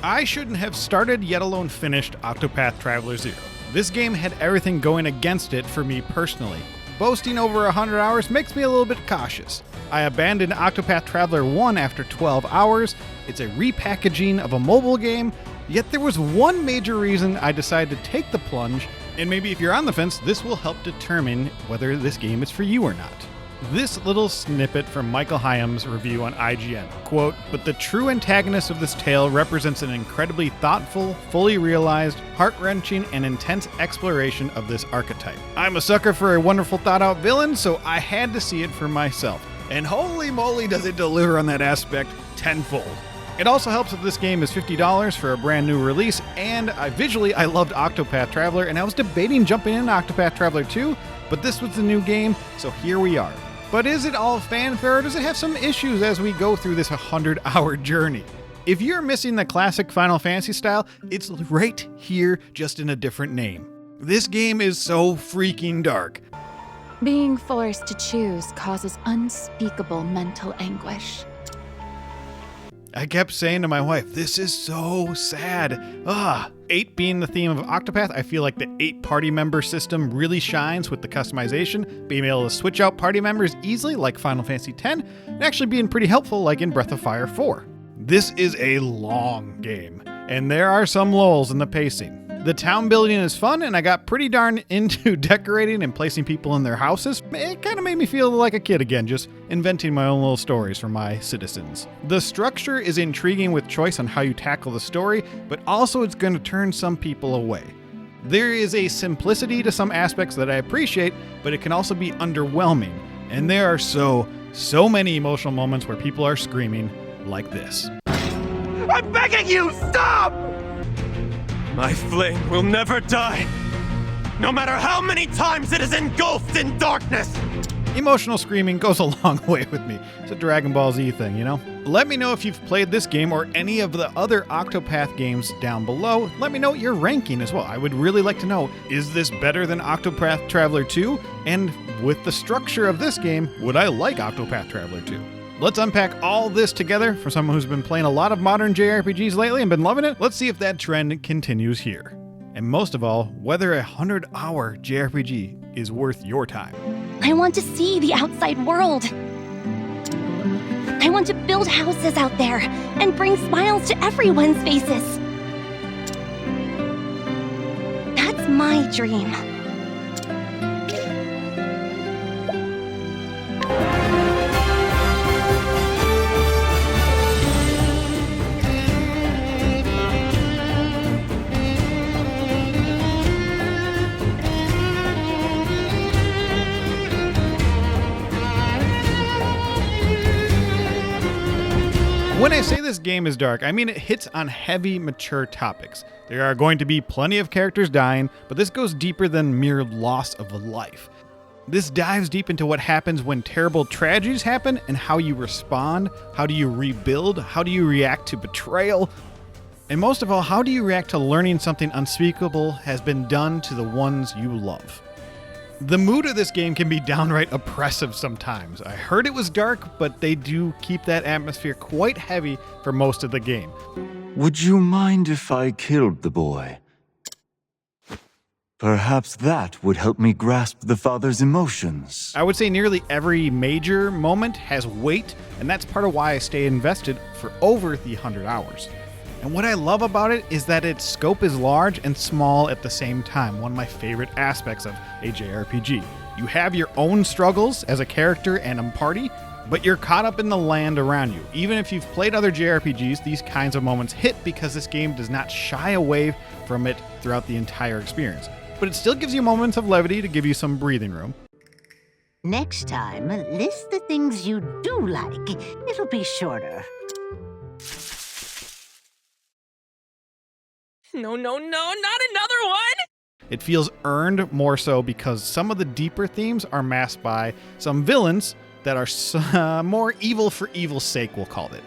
I shouldn't have started, yet alone finished, Octopath Traveler 0. This game had everything going against it for me personally. Boasting over 100 hours makes me a little bit cautious. I abandoned Octopath Traveler 1 after 12 hours. It's a repackaging of a mobile game, yet there was one major reason I decided to take the plunge, and maybe if you're on the fence, this will help determine whether this game is for you or not. This little snippet from Michael Hyam's review on IGN, quote, "But the true antagonist of this tale represents an incredibly thoughtful, fully realized, heart-wrenching, and intense exploration of this archetype. I'm a sucker for a wonderful thought-out villain, so I had to see it for myself. And holy moly does it deliver on that aspect tenfold." It also helps that this game is $50 for a brand new release, and visually I loved Octopath Traveler, and I was debating jumping into Octopath Traveler 2, but this was the new game, so here we are. But is it all fanfare, or does it have some issues as we go through this 100-hour journey? If you're missing the classic Final Fantasy style, it's right here, just in a different name. This game is so freaking dark. Being forced to choose causes unspeakable mental anguish. I kept saying to my wife, this is so sad. 8 being the theme of Octopath, I feel like the 8 party member system really shines with the customization, being able to switch out party members easily like Final Fantasy X, and actually being pretty helpful like in Breath of Fire 4. This is a long game, and there are some lulls in the pacing. The town building is fun, and I got pretty darn into decorating and placing people in their houses. It kind of made me feel like a kid again, just inventing my own little stories for my citizens. The structure is intriguing with choice on how you tackle the story, but also it's going to turn some people away. There is a simplicity to some aspects that I appreciate, but it can also be underwhelming. And there are so many emotional moments where people are screaming like this. I'm begging you, stop! My flame will never die, no matter how many times it is engulfed in darkness! Emotional screaming goes a long way with me. It's a Dragon Ball Z thing, you know? Let me know if you've played this game or any of the other Octopath games down below. Let me know your ranking as well. I would really like to know, is this better than Octopath Traveler 2? And with the structure of this game, would I like Octopath Traveler 2? Let's unpack all this together for someone who's been playing a lot of modern JRPGs lately and been loving it. Let's see if that trend continues here. And most of all, whether a 100-hour JRPG is worth your time. I want to see the outside world. I want to build houses out there and bring smiles to everyone's faces. That's my dream. When I say this game is dark, I mean it hits on heavy, mature topics. There are going to be plenty of characters dying, but this goes deeper than mere loss of a life. This dives deep into what happens when terrible tragedies happen and how you respond, how do you rebuild, how do you react to betrayal, and most of all, how do you react to learning something unspeakable has been done to the ones you love. The mood of this game can be downright oppressive sometimes. I heard it was dark, but they do keep that atmosphere quite heavy for most of the game. Would you mind if I killed the boy? Perhaps that would help me grasp the father's emotions. I would say nearly every major moment has weight, and that's part of why I stay invested for over the 100 hours. And what I love about it is that its scope is large and small at the same time, one of my favorite aspects of a JRPG. You have your own struggles as a character and a party, but you're caught up in the land around you. Even if you've played other JRPGs, these kinds of moments hit because this game does not shy away from it throughout the entire experience. But it still gives you moments of levity to give you some breathing room. Next time, list the things you do like. It'll be shorter. No, not another one! It feels earned more so because some of the deeper themes are masked by some villains that are more evil for evil's sake, we'll call it.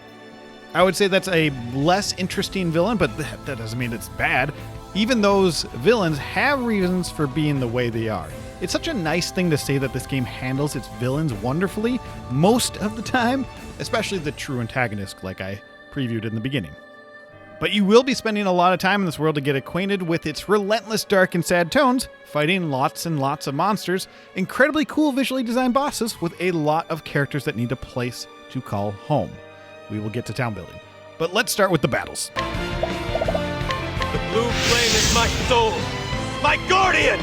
I would say that's a less interesting villain, but that doesn't mean it's bad. Even those villains have reasons for being the way they are. It's such a nice thing to say that this game handles its villains wonderfully most of the time, especially the true antagonist like I previewed in the beginning. But you will be spending a lot of time in this world to get acquainted with its relentless dark and sad tones, fighting lots and lots of monsters, incredibly cool visually designed bosses with a lot of characters that need a place to call home. We will get to town building. But let's start with the battles. The blue flame is my soul, my guardian!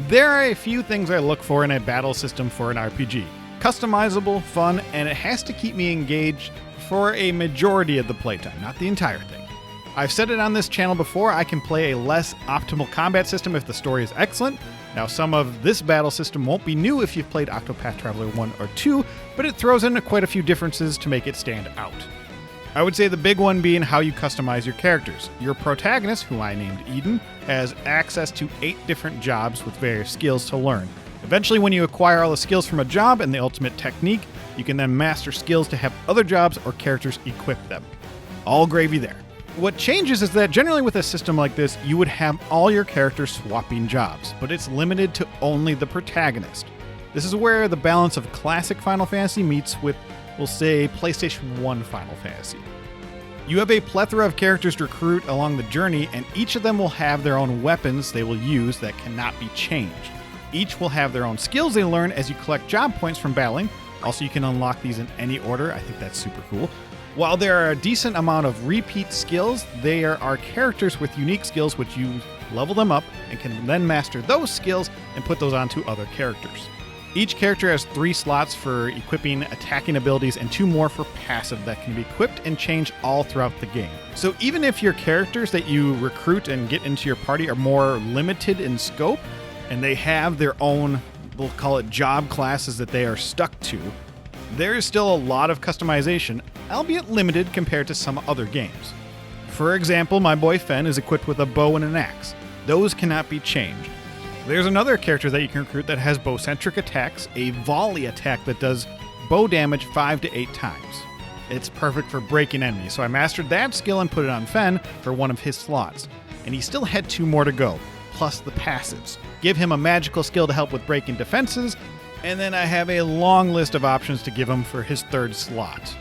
There are a few things I look for in a battle system for an RPG. Customizable, fun, and it has to keep me engaged for a majority of the playtime, not the entire thing. I've said it on this channel before, I can play a less optimal combat system if the story is excellent. Now, some of this battle system won't be new if you've played Octopath Traveler 1 or 2, but it throws in quite a few differences to make it stand out. I would say the big one being how you customize your characters. Your protagonist, who I named Eden, has access to 8 different jobs with various skills to learn. Eventually, when you acquire all the skills from a job and the ultimate technique, you can then master skills to have other jobs or characters equip them. All gravy there. What changes is that generally with a system like this, you would have all your characters swapping jobs, but it's limited to only the protagonist. This is where the balance of classic Final Fantasy meets with, we'll say, PlayStation 1 Final Fantasy. You have a plethora of characters to recruit along the journey, and each of them will have their own weapons they will use that cannot be changed. Each will have their own skills they learn as you collect job points from battling. Also, you can unlock these in any order. I think that's super cool. While there are a decent amount of repeat skills, there are characters with unique skills which you level them up and can then master those skills and put those onto other characters. Each character has 3 slots for equipping attacking abilities and 2 more for passive that can be equipped and changed all throughout the game. So even if your characters that you recruit and get into your party are more limited in scope, and they have their own, we'll call it job classes that they are stuck to, there is still a lot of customization, albeit limited compared to some other games. For example, my boy Fen is equipped with a bow and an axe. Those cannot be changed. There's another character that you can recruit that has bow-centric attacks, a volley attack that does bow damage 5 to 8 times. It's perfect for breaking enemies, so I mastered that skill and put it on Fen for one of his slots. And he still had 2 more to go, plus the passives. Give him a magical skill to help with breaking defenses, and then I have a long list of options to give him for his 3rd slot.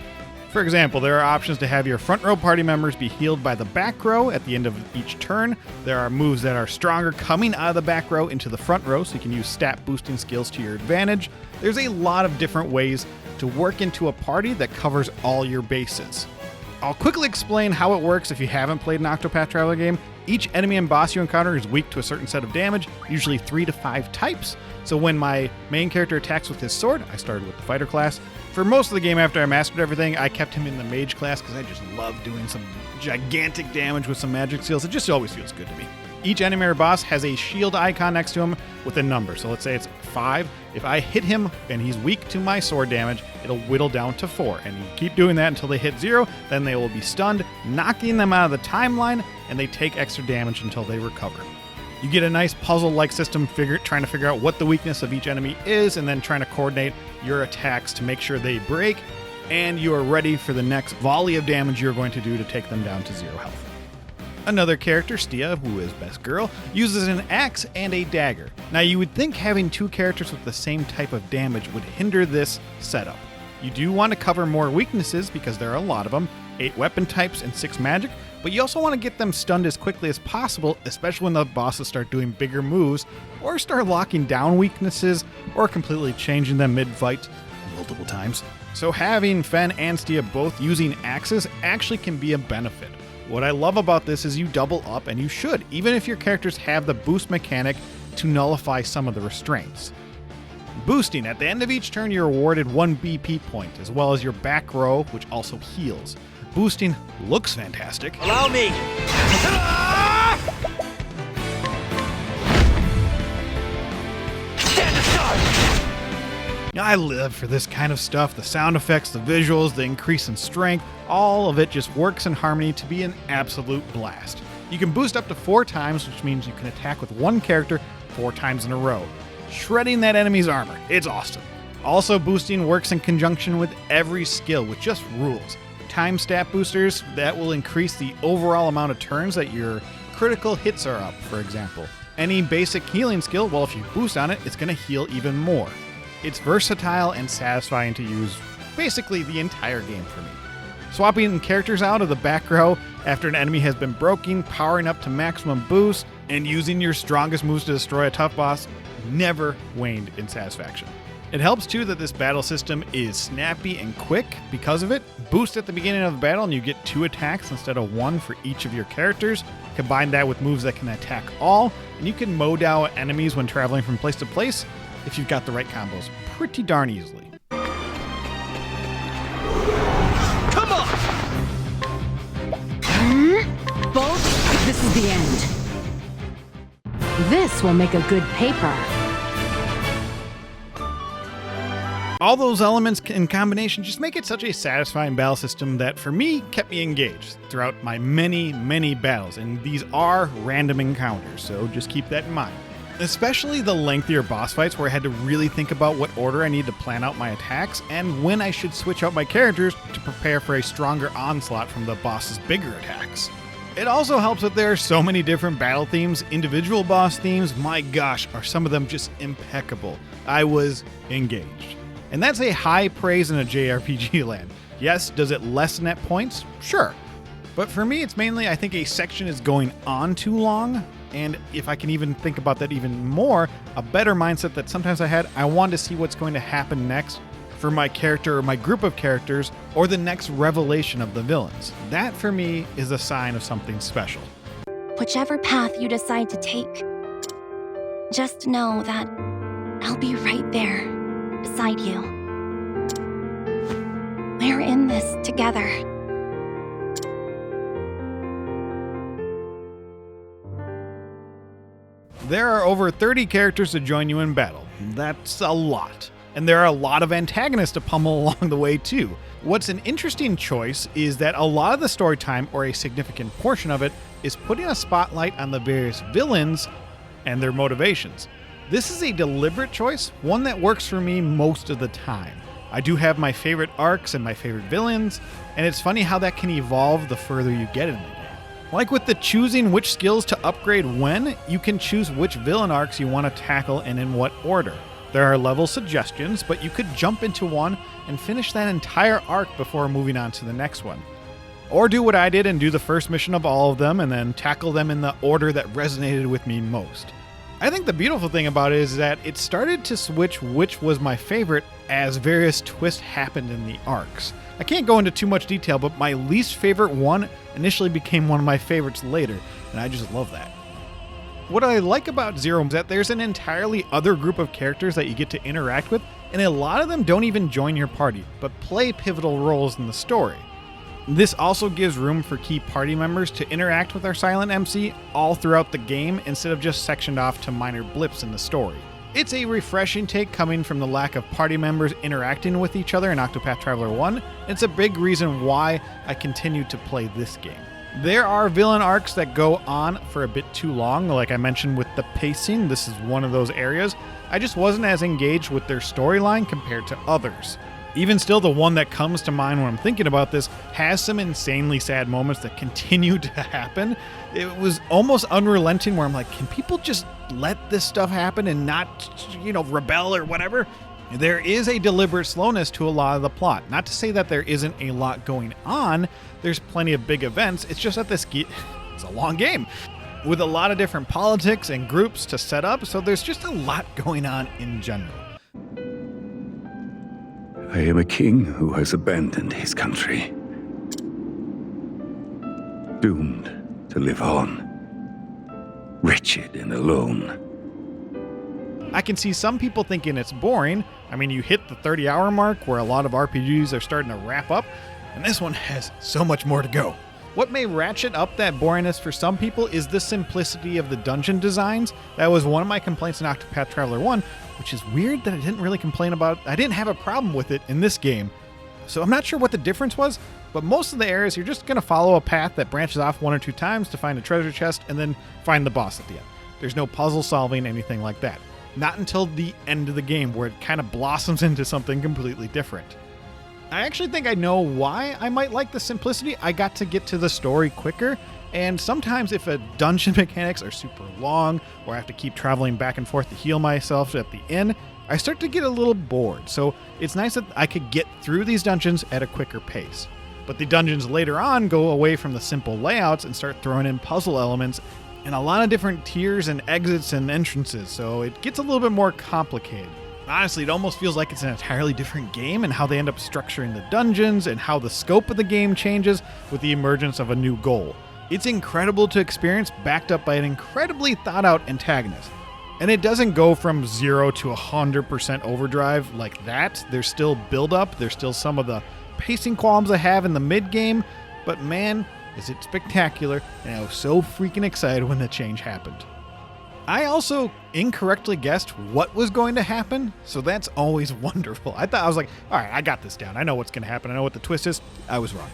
For example, there are options to have your front row party members be healed by the back row at the end of each turn. There are moves that are stronger coming out of the back row into the front row, so you can use stat boosting skills to your advantage. There's a lot of different ways to work into a party that covers all your bases. I'll quickly explain how it works if you haven't played an Octopath Traveler game. Each enemy and boss you encounter is weak to a certain set of damage, usually 3 to 5 types. So when my main character attacks with his sword, I started with the fighter class. For most of the game after I mastered everything, I kept him in the mage class because I just love doing some gigantic damage with some magic skills. It just always feels good to me. Each enemy or boss has a shield icon next to him with a number. So let's say it's 5. If I hit him and he's weak to my sword damage, it'll whittle down to 4. And you keep doing that until they hit 0, then they will be stunned, knocking them out of the timeline, and they take extra damage until they recover. You get a nice puzzle-like system trying to figure out what the weakness of each enemy is, and then trying to coordinate your attacks to make sure they break, and you are ready for the next volley of damage you're going to do to take them down to 0 health. Another character, Stia, who is best girl, uses an axe and a dagger. Now you would think having 2 characters with the same type of damage would hinder this setup. You do want to cover more weaknesses because there are a lot of them, 8 weapon types and 6 magic, but you also want to get them stunned as quickly as possible, especially when the bosses start doing bigger moves, or start locking down weaknesses, or completely changing them mid-fight multiple times. So having Fen and Stia both using axes actually can be a benefit. What I love about this is you double up, and you should, even if your characters have the boost mechanic to nullify some of the restraints. Boosting. At the end of each turn, you're awarded 1 BP point, as well as your back row, which also heals. Boosting looks fantastic. Allow me! Stand aside! I live for this kind of stuff. The sound effects, the visuals, the increase in strength, all of it just works in harmony to be an absolute blast. You can boost up to 4 times, which means you can attack with 1 character 4 times in a row, shredding that enemy's armor. It's awesome. Also, boosting works in conjunction with every skill, which just rules. Time stat boosters that will increase the overall amount of turns that your critical hits are up, for example. Any basic healing skill, well, if you boost on it, it's going to heal even more. It's versatile and satisfying to use basically the entire game for me. Swapping characters out of the back row after an enemy has been broken, powering up to maximum boost, and using your strongest moves to destroy a tough boss never waned in satisfaction. It helps too that this battle system is snappy and quick because of it. Boost at the beginning of the battle and you get 2 attacks instead of 1 for each of your characters. Combine that with moves that can attack all, and you can mow down enemies when traveling from place to place if you've got the right combos pretty darn easily. Come on! Bolt, this is the end. This will make a good paper. All those elements in combination just make it such a satisfying battle system that, for me, kept me engaged throughout my many, many battles. And these are random encounters, so just keep that in mind. Especially the lengthier boss fights where I had to really think about what order I need to plan out my attacks and when I should switch out my characters to prepare for a stronger onslaught from the boss's bigger attacks. It also helps that there are so many different battle themes, individual boss themes. My gosh, are some of them just impeccable. I was engaged. And that's a high praise in a JRPG land. Yes, does it lessen at points? Sure. But for me, it's mainly I think a section is going on too long. And if I can even think about that even more, a better mindset that sometimes I had, I wanted to see what's going to happen next for my character or my group of characters or the next revelation of the villains. That for me is a sign of something special. Whichever path you decide to take, just know that I'll be right there beside you. We're in this together. There are over 30 characters to join you in battle. That's a lot. And there are a lot of antagonists to pummel along the way too. What's an interesting choice is that a lot of the story time, or a significant portion of it, is putting a spotlight on the various villains and their motivations. This is a deliberate choice, one that works for me most of the time. I do have my favorite arcs and my favorite villains, and it's funny how that can evolve the further you get in the game. Like with the choosing which skills to upgrade when, you can choose which villain arcs you want to tackle and in what order. There are level suggestions, but you could jump into one and finish that entire arc before moving on to the next one. Or do what I did and do the first mission of all of them and then tackle them in the order that resonated with me most. I think the beautiful thing about it is that it started to switch which was my favorite as various twists happened in the arcs. I can't go into too much detail, but my least favorite one initially became one of my favorites later, and I just love that. What I like about Zero is that there's an entirely other group of characters that you get to interact with, and a lot of them don't even join your party, but play pivotal roles in the story. This also gives room for key party members to interact with our silent MC all throughout the game instead of just sectioned off to minor blips in the story. It's a refreshing take coming from the lack of party members interacting with each other in Octopath Traveler 1. It's a big reason why I continue to play this game. There are villain arcs that go on for a bit too long, like I mentioned with the pacing. This is one of those areas. I just wasn't as engaged with their storyline compared to others. Even still, the one that comes to mind when I'm thinking about this has some insanely sad moments that continue to happen. It was almost unrelenting where I'm like, can people just let this stuff happen and not, rebel or whatever? There is a deliberate slowness to a lot of the plot. Not to say that there isn't a lot going on. There's plenty of big events. It's just that it's a long game with a lot of different politics and groups to set up. So there's just a lot going on in general. I am a king who has abandoned his country, doomed to live on, wretched and alone. I can see some people thinking it's boring. I mean, you hit the 30-hour mark where a lot of RPGs are starting to wrap up, and this one has so much more to go. What may ratchet up that boringness for some people is the simplicity of the dungeon designs. That was one of my complaints in Octopath Traveler 1, which is weird that I didn't really complain about. I didn't have a problem with it in this game. So I'm not sure what the difference was, but most of the areas you're just going to follow a path that branches off 1 or 2 times to find a treasure chest and then find the boss at the end. There's no puzzle solving, anything like that. Not until the end of the game where it kind of blossoms into something completely different. I actually think I know why I might like the simplicity. I got to get to the story quicker, And sometimes if a dungeon mechanics are super long, or I have to keep traveling back and forth to heal myself at the inn, I start to get a little bored. So it's nice that I could get through these dungeons at a quicker pace. But the dungeons later on go away from the simple layouts and start throwing in puzzle elements and a lot of different tiers and exits and entrances, so it gets a little bit more complicated. Honestly, it almost feels like it's an entirely different game and how they end up structuring the dungeons and how the scope of the game changes with the emergence of a new goal. It's incredible to experience, backed up by an incredibly thought out antagonist. And it doesn't go from 0 to 100% overdrive like that. There's still build up, there's still some of the pacing qualms I have in the mid game, but man, is it spectacular, and I was so freaking excited when the change happened. I also incorrectly guessed what was going to happen, so that's always wonderful. I was like, all right, I got this down. I know what's going to happen. I know what the twist is. I was wrong.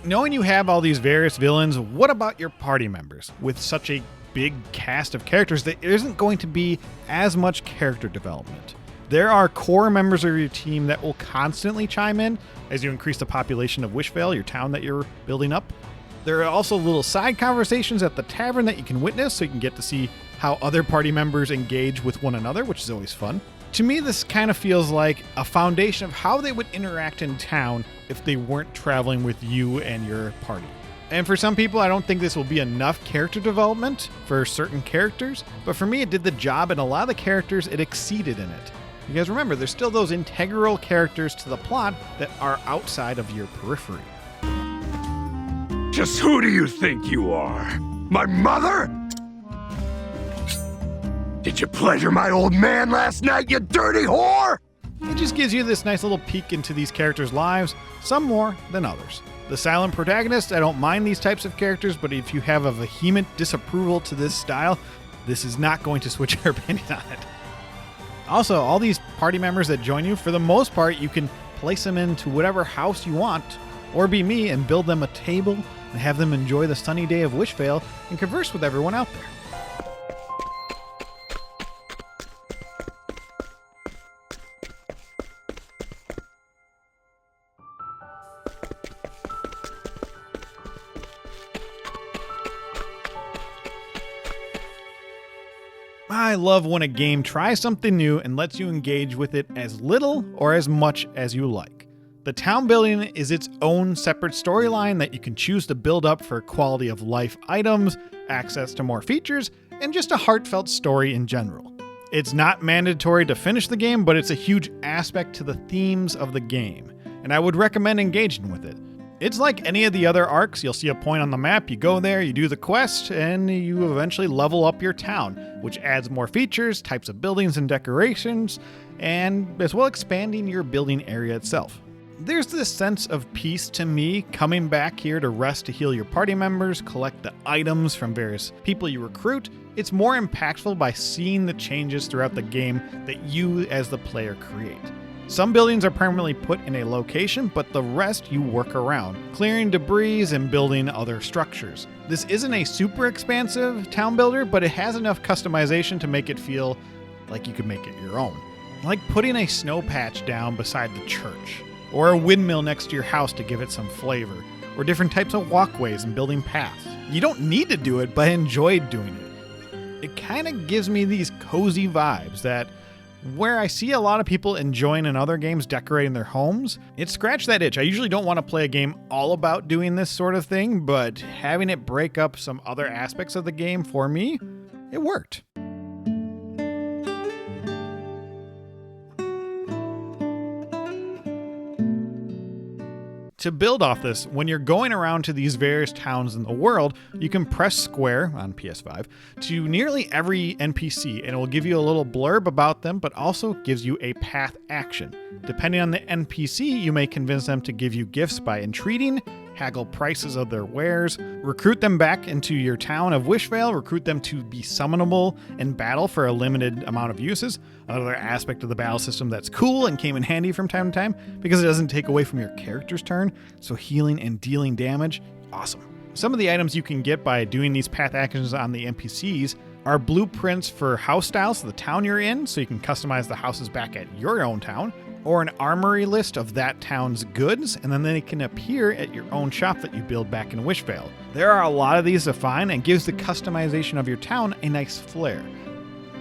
Knowing you have all these various villains, what about your party members? With such a big cast of characters, there isn't going to be as much character development. There are core members of your team that will constantly chime in as you increase the population of Wishvale, your town that you're building up. There are also little side conversations at the tavern that you can witness, so you can get to see how other party members engage with one another, which is always fun. To me, this kind of feels like a foundation of how they would interact in town if they weren't traveling with you and your party. And for some people, I don't think this will be enough character development for certain characters, but for me, it did the job, and a lot of the characters, it exceeded in it. Because remember, there's still those integral characters to the plot that are outside of your periphery. Just who do you think you are? My mother? Did you pleasure my old man last night, you dirty whore? It just gives you this nice little peek into these characters' lives, some more than others. The silent protagonist, I don't mind these types of characters, but if you have a vehement disapproval to this style, this is not going to switch your opinion on it. Also, all these party members that join you, for the most part, you can place them into whatever house you want, or be me and build them a table and have them enjoy the sunny day of Wishvale and converse with everyone out there. I love when a game tries something new and lets you engage with it as little or as much as you like. The town building is its own separate storyline that you can choose to build up for quality of life items, access to more features, and just a heartfelt story in general. It's not mandatory to finish the game, but it's a huge aspect to the themes of the game, and I would recommend engaging with it. It's like any of the other arcs. You'll see a point on the map, you go there, you do the quest, and you eventually level up your town, which adds more features, types of buildings and decorations, and as well expanding your building area itself. There's this sense of peace to me coming back here to rest to heal your party members, collect the items from various people you recruit. It's more impactful by seeing the changes throughout the game that you as the player create. Some buildings are permanently put in a location, but the rest you work around, clearing debris and building other structures. This isn't a super expansive town builder, but it has enough customization to make it feel like you could make it your own. Like putting a snow patch down beside the church, or a windmill next to your house to give it some flavor, or different types of walkways and building paths. You don't need to do it, but I enjoyed doing it. It kind of gives me these cozy vibes that where I see a lot of people enjoying in other games decorating their homes, it scratched that itch. I usually don't want to play a game all about doing this sort of thing, but having it break up some other aspects of the game for me, it worked. To build off this, when you're going around to these various towns in the world, you can press square on PS5 to nearly every NPC, and it will give you a little blurb about them, but also gives you a path action. Depending on the NPC, you may convince them to give you gifts by entreating, haggle prices of their wares, recruit them back into your town of Wishvale, recruit them to be summonable in battle for a limited amount of uses. Another aspect of the battle system that's cool and came in handy from time to time because it doesn't take away from your character's turn, so healing and dealing damage, awesome. Some of the items you can get by doing these path actions on the NPCs are blueprints for house styles of the town you're in, so you can customize the houses back at your own town, or an armory list of that town's goods, and then they can appear at your own shop that you build back in Wishvale. There are a lot of these to find and gives the customization of your town a nice flair.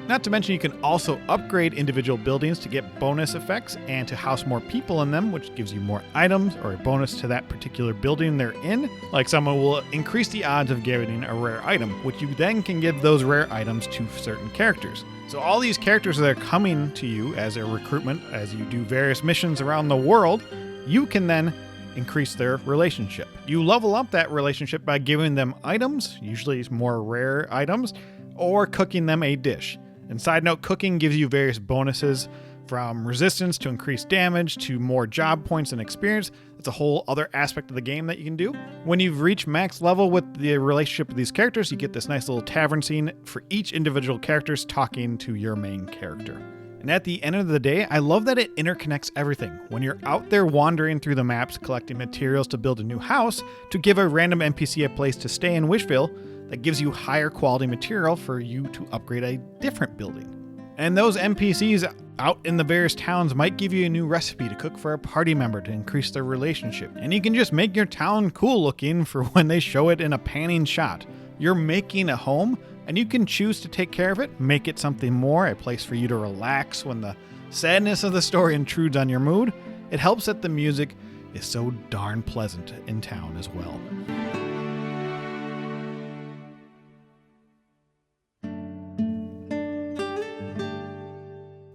Not to mention you can also upgrade individual buildings to get bonus effects and to house more people in them, which gives you more items or a bonus to that particular building they're in. Like someone will increase the odds of getting a rare item, which you then can give those rare items to certain characters. So all these characters that are coming to you as a recruitment, as you do various missions around the world, you can then increase their relationship. You level up that relationship by giving them items, usually more rare items, or cooking them a dish. And side note, cooking gives you various bonuses from resistance to increased damage to more job points and experience. That's a whole other aspect of the game that you can do. When you've reached max level with the relationship with these characters, you get this nice little tavern scene for each individual characters talking to your main character. And at the end of the day, I love that it interconnects everything. When you're out there wandering through the maps, collecting materials to build a new house, to give a random NPC a place to stay in Wishville, that gives you higher quality material for you to upgrade a different building. And those NPCs out in the various towns might give you a new recipe to cook for a party member to increase their relationship. And you can just make your town cool looking for when they show it in a panning shot. You're making a home, and you can choose to take care of it, make it something more, a place for you to relax when the sadness of the story intrudes on your mood. It helps that the music is so darn pleasant in town as well.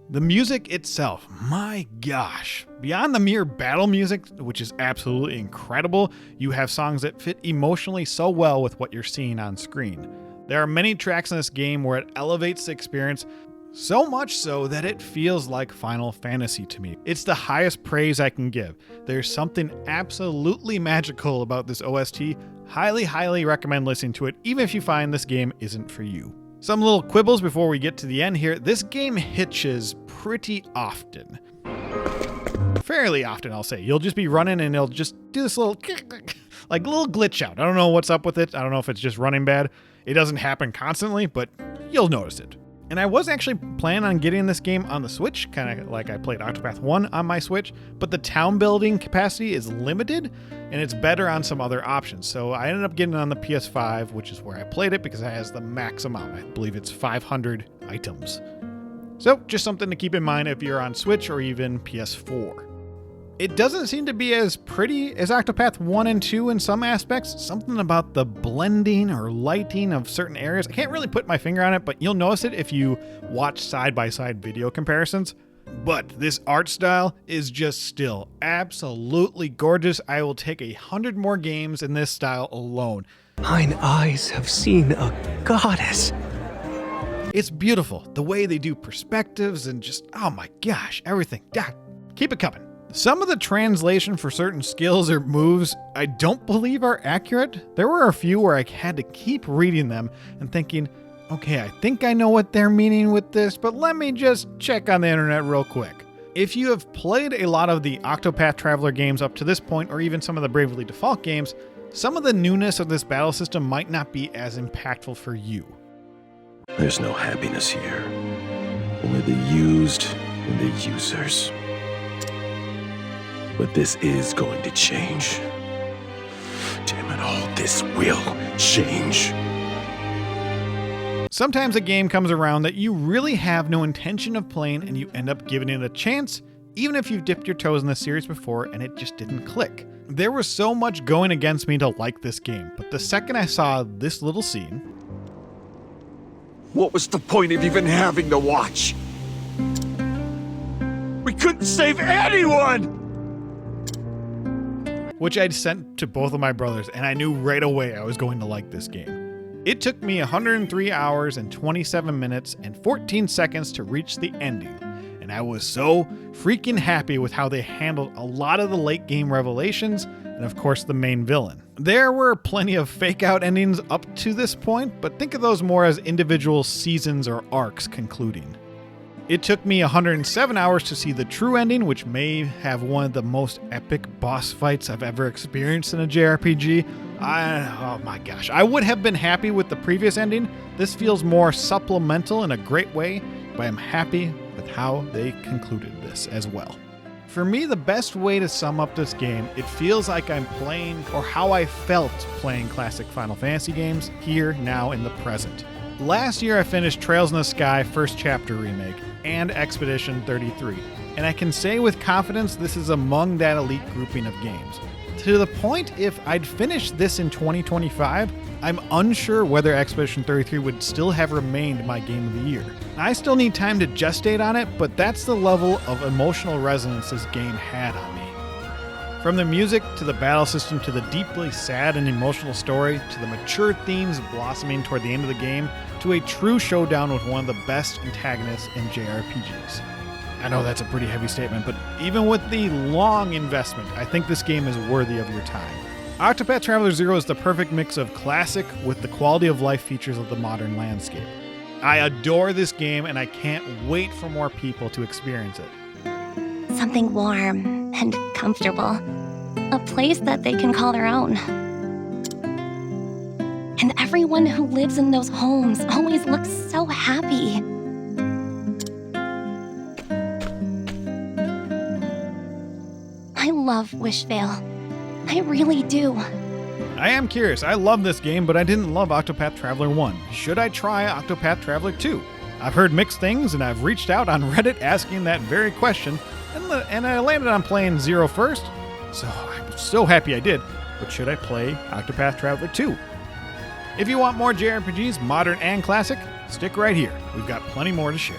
The music itself, my gosh. Beyond the mere battle music, which is absolutely incredible, you have songs that fit emotionally so well with what you're seeing on screen. There are many tracks in this game where it elevates the experience, so much so that it feels like Final Fantasy to me. It's the highest praise I can give. There's something absolutely magical about this OST. Highly recommend listening to it, even if you find this game isn't for you. Some little quibbles before we get to the end here. This game hitches pretty often. Fairly often, I'll say. You'll just be running and it'll just do this little glitch out. I don't know what's up with it. I don't know if it's just running bad. It doesn't happen constantly, but you'll notice it. And I was actually planning on getting this game on the Switch, kind of like I played Octopath 1 on my Switch, but the town building capacity is limited, and it's better on some other options. So I ended up getting it on the PS5, which is where I played it because it has the max amount. I believe it's 500 items. So just something to keep in mind if you're on Switch or even PS4. It doesn't seem to be as pretty as Octopath 1 and 2 in some aspects. Something about the blending or lighting of certain areas. I can't really put my finger on it, but you'll notice it if you watch side-by-side video comparisons. But this art style is just still absolutely gorgeous. I will take 100 more games in this style alone. Mine eyes have seen a goddess. It's beautiful. The way they do perspectives and just, oh my gosh, everything. God, keep it coming. Some of the translation for certain skills or moves I don't believe are accurate. There were a few where I had to keep reading them and thinking, okay, I think I know what they're meaning with this, but let me just check on the internet real quick. If you have played a lot of the Octopath Traveler games up to this point, or even some of the Bravely Default games, some of the newness of this battle system might not be as impactful for you. There's no happiness here. Only the used and the users. But this is going to change. Damn it all, this will change. Sometimes a game comes around that you really have no intention of playing and you end up giving it a chance, even if you've dipped your toes in the series before and it just didn't click. There was so much going against me to like this game, but the second I saw this little scene... What was the point of even having to watch? We couldn't save anyone! Which I'd sent to both of my brothers, and I knew right away I was going to like this game. It took me 103 hours and 27 minutes and 14 seconds to reach the ending, and I was so freaking happy with how they handled a lot of the late game revelations, and of course the main villain. There were plenty of fake out endings up to this point, but think of those more as individual seasons or arcs concluding. It took me 107 hours to see the true ending, which may have one of the most epic boss fights I've ever experienced in a JRPG. Oh my gosh. I would have been happy with the previous ending. This feels more supplemental in a great way, but I'm happy with how they concluded this as well. For me, the best way to sum up this game, it feels like I'm playing, or how I felt playing classic Final Fantasy games, here, now, in the present. Last year I finished Trails in the Sky First Chapter Remake and Expedition 33, and I can say with confidence this is among that elite grouping of games. To the point, if I'd finished this in 2025, I'm unsure whether Expedition 33 would still have remained my game of the year. I still need time to gestate on it, but that's the level of emotional resonance this game had on me. From the music, to the battle system, to the deeply sad and emotional story, to the mature themes blossoming toward the end of the game, to a true showdown with one of the best antagonists in JRPGs. I know that's a pretty heavy statement, but even with the long investment, I think this game is worthy of your time. Octopath Traveler 0 is the perfect mix of classic with the quality of life features of the modern landscape. I adore this game, and I can't wait for more people to experience it. Something warm and comfortable. A place that they can call their own. And everyone who lives in those homes always looks so happy. I love Wishvale. I really do. I am curious. I love this game, but I didn't love Octopath Traveler 1. Should I try Octopath Traveler 2? I've heard mixed things, and I've reached out on Reddit asking that very question, and I landed on playing 0 first, so I'm so happy I did. But should I play Octopath Traveler 2? If you want more JRPGs, modern and classic, stick right here. We've got plenty more to share.